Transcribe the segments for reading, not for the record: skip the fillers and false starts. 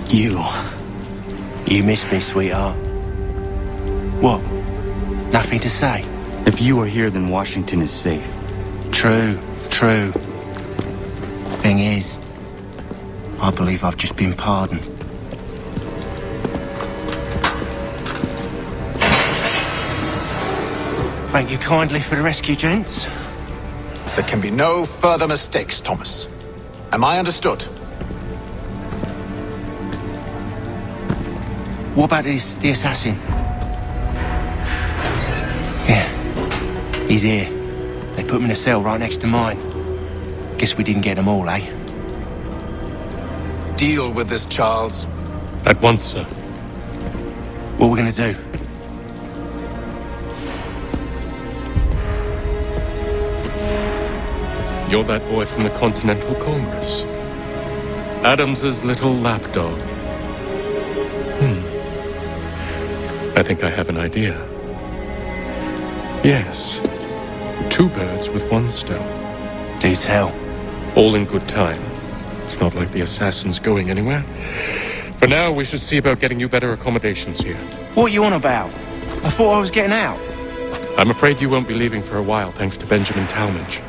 You. You missed me, sweetheart. What? Nothing to say? If you are here, then Washington is safe. True. Thing is, I believe I've just been pardoned. Thank you kindly for the rescue, gents. There can be no further mistakes, Thomas. Am I understood? What about the assassin? Yeah, he's here. They put him in a cell right next to mine. Guess we didn't get them all, eh? Deal with this, Charles. At once, sir. What are we gonna do? You're that boy from the Continental Congress. Adams's little lapdog. I think I have an idea. Yes. 2 birds with 1 stone. Do tell. All in good time. It's not like the assassin's going anywhere. For now, we should see about getting you better accommodations here. What are you on about? I thought I was getting out. I'm afraid you won't be leaving for a while, thanks to Benjamin Talmadge.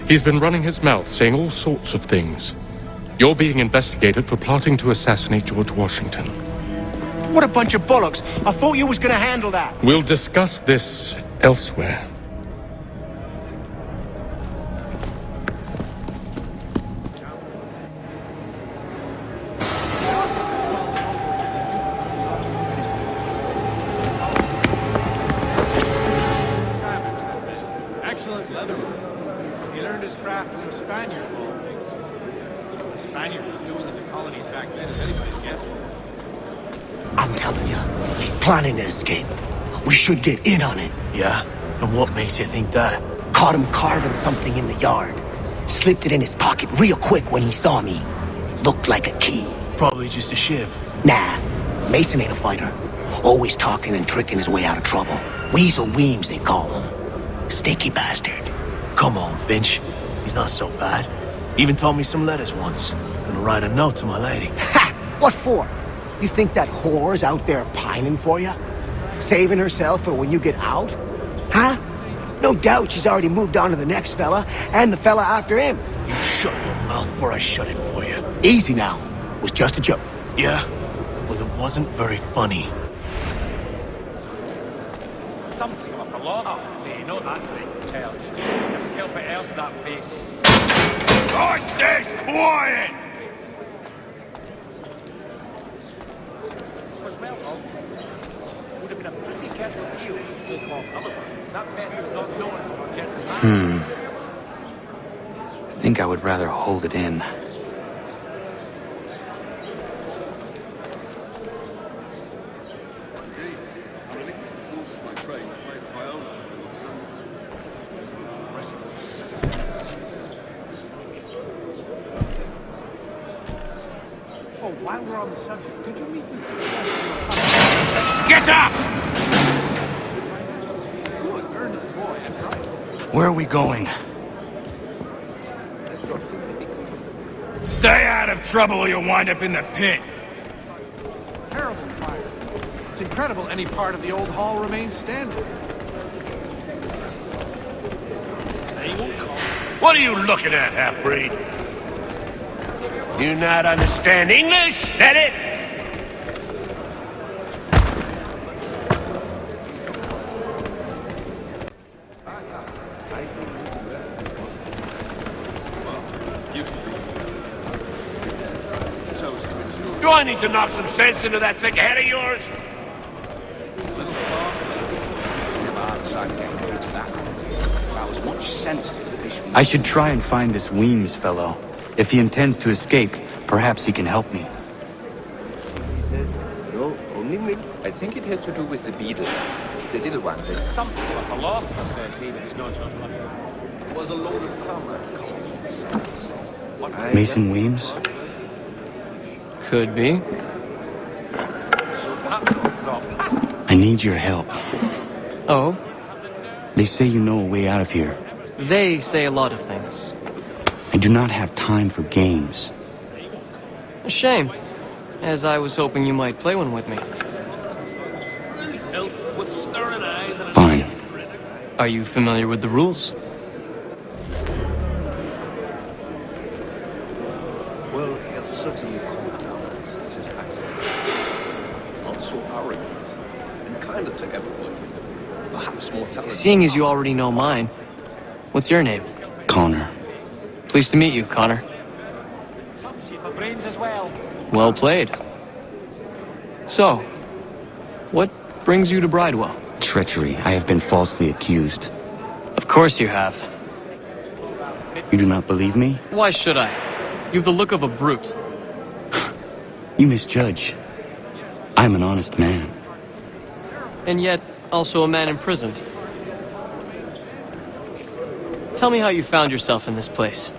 He's been running his mouth, saying all sorts of things. You're being investigated for plotting to assassinate George Washington. What a bunch of bollocks. I thought you was gonna handle that. We'll discuss this elsewhere. Excellent leatherwork. He learned his craft from a Spaniard. The Spaniard was doing in the colonies back then, as anybody's guess. I'm telling you, he's planning to escape. We should get in on it. Yeah? And what makes you think that? Caught him carving something in the yard. Slipped it in his pocket real quick when he saw me. Looked like a key. Probably just a shiv. Nah, Mason ain't a fighter. Always talking and tricking his way out of trouble. Weasel Weems, they call him. Sticky bastard. Come on, Finch. He's not so bad. Even taught me some letters once. Gonna write a note to my lady. Ha! What for? You think that whore's out there pining for you? Saving herself for when you get out? Huh? No doubt she's already moved on to the next fella, and the fella after him. You shut your mouth before I shut it for you. Easy now. It was just a joke. Yeah? Well, it wasn't very funny. Something of a lot. Oh, you know that thing, Tells. A skill for else in that face. I said quiet! Was well, would have been a pretty gentle deal to take off otherwise. That person's not known for gentle man. I think I would rather hold it in. Oh, while we're on the subject, did you meet with success? Get up! Good, earnest boy, and right. Where are we going? Stay out of trouble or you'll wind up in the pit. Terrible fire. It's incredible any part of the old hall remains standing. What are you looking at, half-breed? You not understand English? That it? Do I need to knock some sense into that thick head of yours? I should try and find this Weems fellow. If he intends to escape, perhaps he can help me. He says, no, only me. I think it has to do with the beetle. The little one. Something of a philosopher says he that is not so funny. It was a load of comrade. Mason Weems? Could be. I need your help. Oh? They say you know a way out of here. They say a lot of things. I do not have time for games. A shame. As I was hoping you might play one with me. Fine. Are you familiar with the rules? Well, he has certainly calmed down since his accident. Not so arrogant, and kinder to everyone. Perhaps more talented. Seeing as you already know mine, what's your name? Connor. Pleased to meet you, Connor. Well played. So, what brings you to Bridewell? Treachery. I have been falsely accused. Of course you have. You do not believe me? Why should I? You have the look of a brute. You misjudge. I'm an honest man. And yet, also a man imprisoned. Tell me how you found yourself in this place.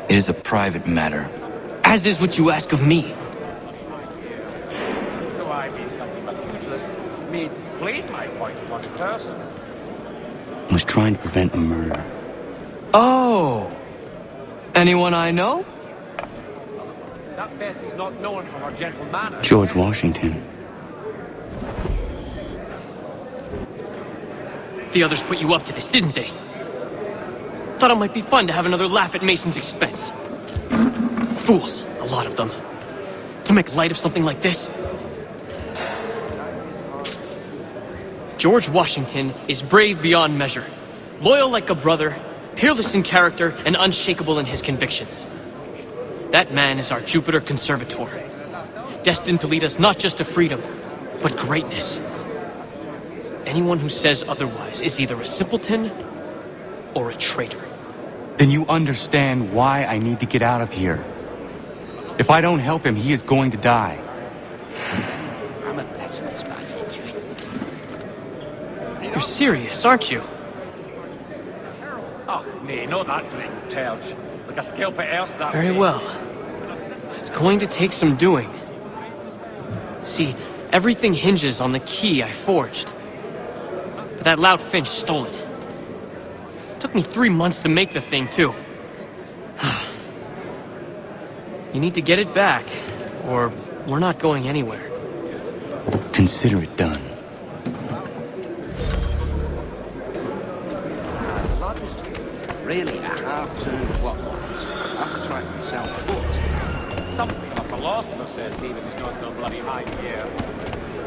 It is a private matter. As is what you ask of me. So I mean something but pugilist made plain my point upon his person. I was trying to prevent a murder. Oh! Anyone I know? That Bessie's not known for her gentle manners. George Washington. The others put you up to this, didn't they? Thought it might be fun to have another laugh at Mason's expense. Fools, a lot of them. To make light of something like this. George Washington is brave beyond measure, loyal like a brother, peerless in character, and unshakable in his convictions. That man is our Jupiter Conservator, destined to lead us not just to freedom, but greatness. Anyone who says otherwise is either a simpleton or a traitor. Then you understand why I need to get out of here. If I don't help him, he is going to die. I'm a pessimist by nature. You're serious, aren't you? Oh, nay, not that great terge. Like a scalp at earth that Very way. well. It's going to take some doing. See, everything hinges on the key I forged. But that loud Finch stole it. Took me 3 months to make the thing, too. You need to get it back, or we're not going anywhere. Consider it done. Really a half-turned clockwise. I've tried myself, but Something a philosopher says he that is not so bloody high here.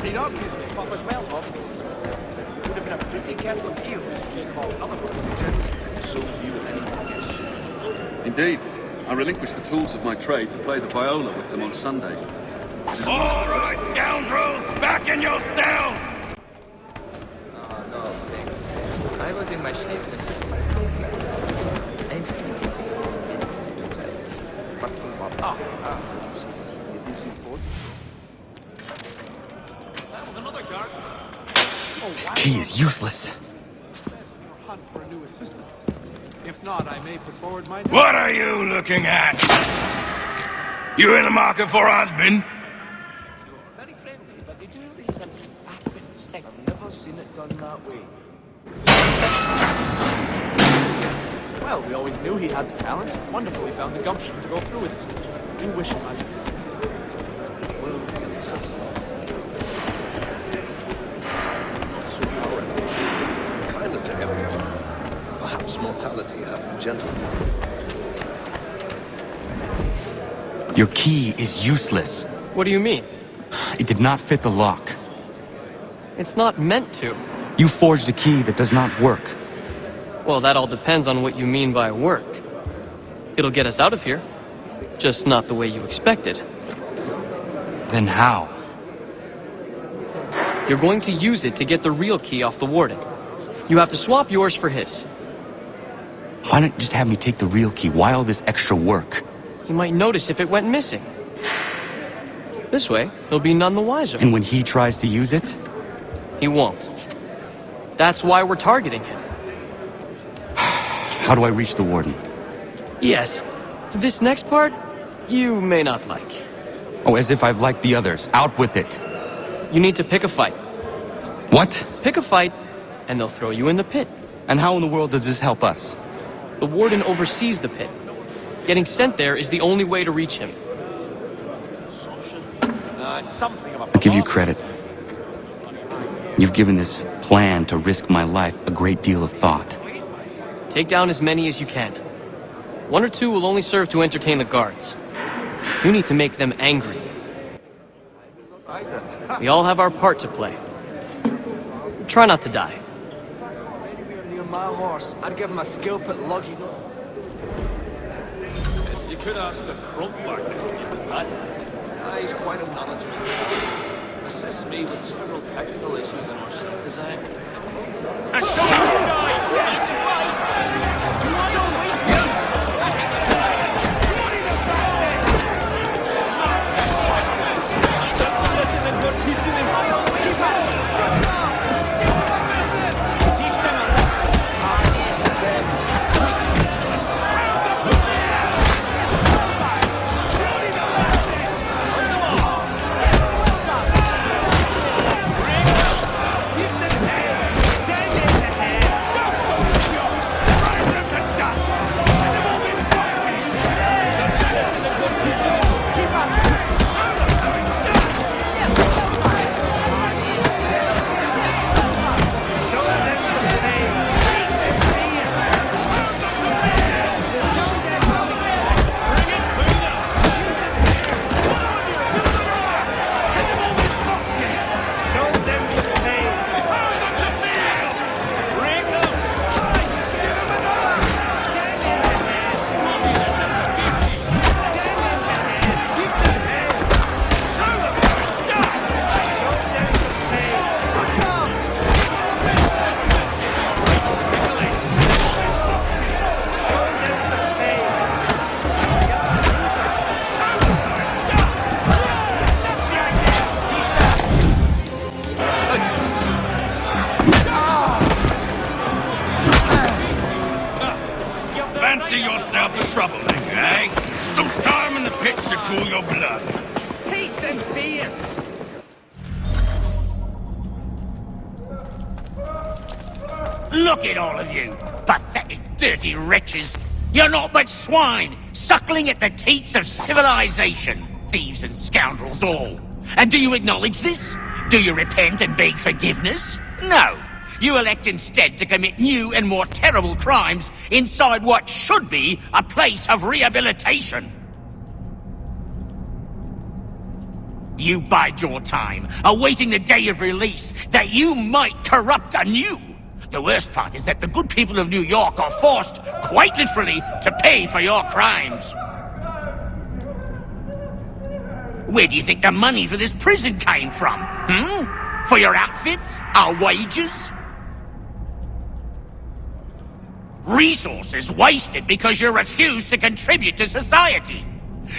He'd obviously What was well off. Would have been a pretty kettle of eels to Jake Hall otherwise. so you anyone gets changed. Indeed. I relinquished the tools of my trade to play the viola with them on Sundays. All right, scoundrels, back in your cells! Oh, no, thanks. I was in my shapes and my clothes. I'm it is important. That was another guard. This key is useless. hunt for a new assistant. If not, I may put forward my... What are you looking at? You in the market for a husband? Very friendly, but they do these an African stick. I've never seen it done that way. Well, we always knew he had the talent. Wonderful he found the gumption to go through with it. Do wish him luck. Well, it's such not so horrible. Kinder to everyone. Perhaps mortality have gentlemen. Your key is useless. What do you mean? It did not fit the lock. It's not meant to. You forged a key that does not work. Well, that all depends on what you mean by work. It'll get us out of here. Just not the way you expected. Then how? You're going to use it to get the real key off the warden. You have to swap yours for his. Why not just have me take the real key? Why all this extra work? He might notice if it went missing. This way, he'll be none the wiser. And when he tries to use it? He won't. That's why we're targeting him. How do I reach the warden? Yes. This next part, you may not like. Oh, as if I've liked the others. Out with it. You need to pick a fight. What? Pick a fight, and they'll throw you in the pit. And how in the world does this help us? The warden oversees the pit. Getting sent there is the only way to reach him. something of a I give you credit. You've given this plan to risk my life a great deal of thought. Take down as many as you can. One or two will only serve to entertain the guards. You need to make them angry. We all have our part to play. Try not to die. Near my horse, I'd give him a skill put lucky. You could ask the front back there. He's quite a knowledgeable guy. Assists me with several technical issues in our set design. And so you guys! Fancy yourself a troublemaker, eh? Some time in the pit should cool your blood. Taste and fear! Look at all of you, pathetic, dirty wretches. You're not but swine, suckling at the teats of civilization. Thieves and scoundrels all. And do you acknowledge this? Do you repent and beg forgiveness? No. You elect instead to commit new and more terrible crimes inside what should be a place of rehabilitation. You bide your time, awaiting the day of release, that you might corrupt anew. The worst part is that the good people of New York are forced, quite literally, to pay for your crimes. Where do you think the money for this prison came from? For your outfits? Our wages? Resources wasted because you refuse to contribute to society.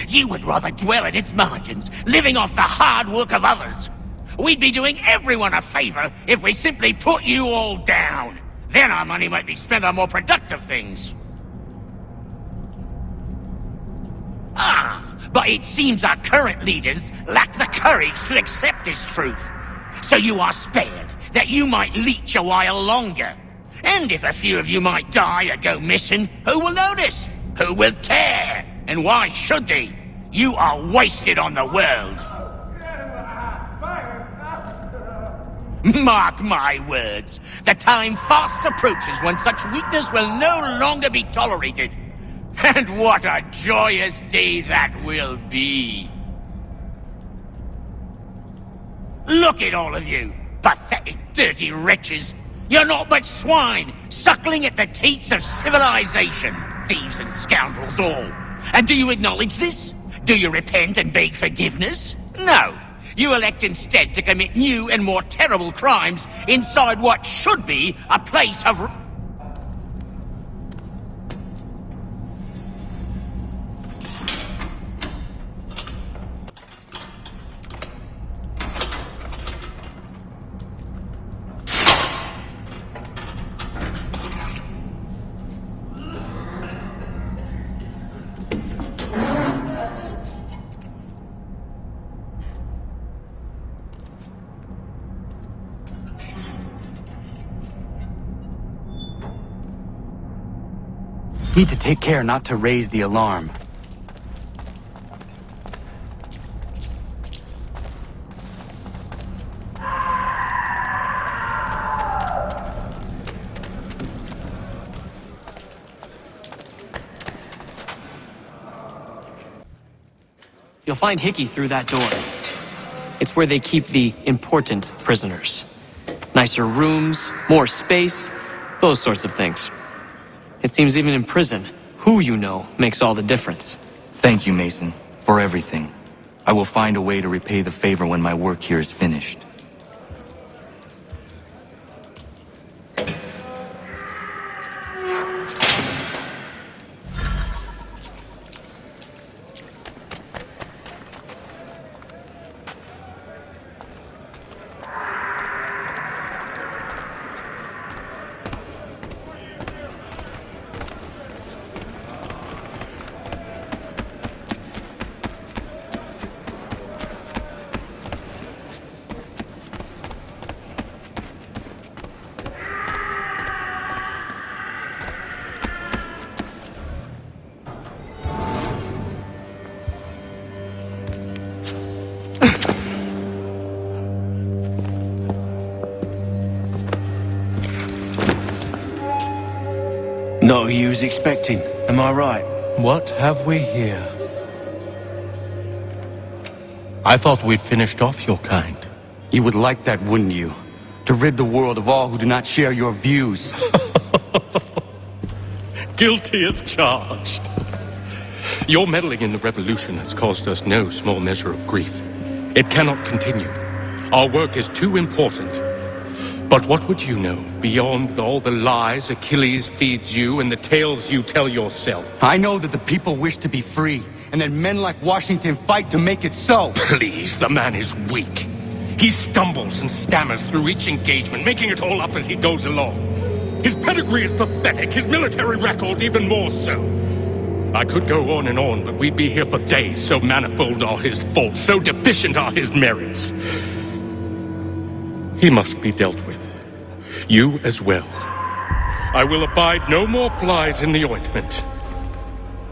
You would rather dwell at its margins, living off the hard work of others. We'd be doing everyone a favor if we simply put you all down. Then our money might be spent on more productive things. But it seems our current leaders lack the courage to accept this truth. So you are spared, that you might leech a while longer. And if a few of you might die or go missing, who will notice? Who will care? And why should they? You are wasted on the world. Mark my words. The time fast approaches when such weakness will no longer be tolerated. And what a joyous day that will be. Look at all of you, pathetic, dirty wretches. You're not but swine, suckling at the teats of civilization. Thieves and scoundrels all. And do you acknowledge this? Do you repent and beg forgiveness? No. You elect instead to commit new and more terrible crimes inside what should be a place of... Need to take care not to raise the alarm. you'll find Hickey through that door. It's where they keep the important prisoners. Nicer rooms, more space, those sorts of things. It seems even in prison, who you know makes all the difference. Thank you, Mason, for everything. I will find a way to repay the favor when my work here is finished. Not who you was expecting, am I right? What have we here? I thought we'd finished off your kind. You would like that, wouldn't you? To rid the world of all who do not share your views. Guilty as charged. Your meddling in the revolution has caused us no small measure of grief. It cannot continue. Our work is too important. But what would you know beyond all the lies Achilles feeds you and the tales you tell yourself? I know that the people wish to be free, and that men like Washington fight to make it so. Please, the man is weak. He stumbles and stammers through each engagement, making it all up as he goes along. His pedigree is pathetic, his military record even more so. I could go on, but we'd be here for days, so manifold are his faults, so deficient are his merits. He must be dealt with. You as well. I will abide no more flies in the ointment.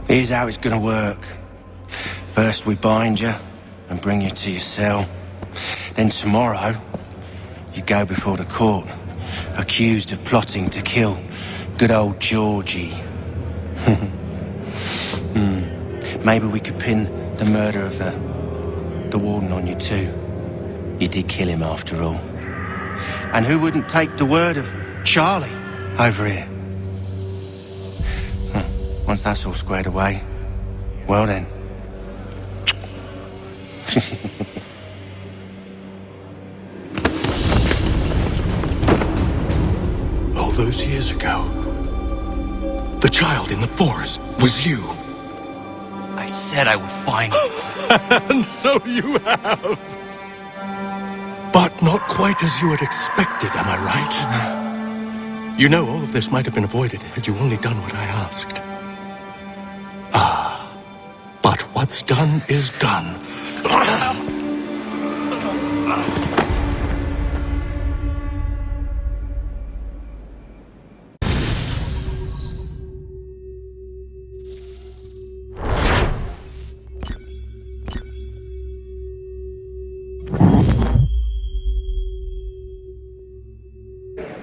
Here's how it's gonna work. First we bind you and bring you to your cell. Then tomorrow, you go before the court, accused of plotting to kill good old Georgie. Maybe we could pin the murder of the warden on you too. You did kill him after all. And who wouldn't take the word of Charlie over here? Once that's all squared away, well then. All those years ago, the child in the forest was you. I said I would find you. And so you have. But not quite as you had expected, am I right? You know, all of this might have been avoided had you only done what I asked. But what's done is done.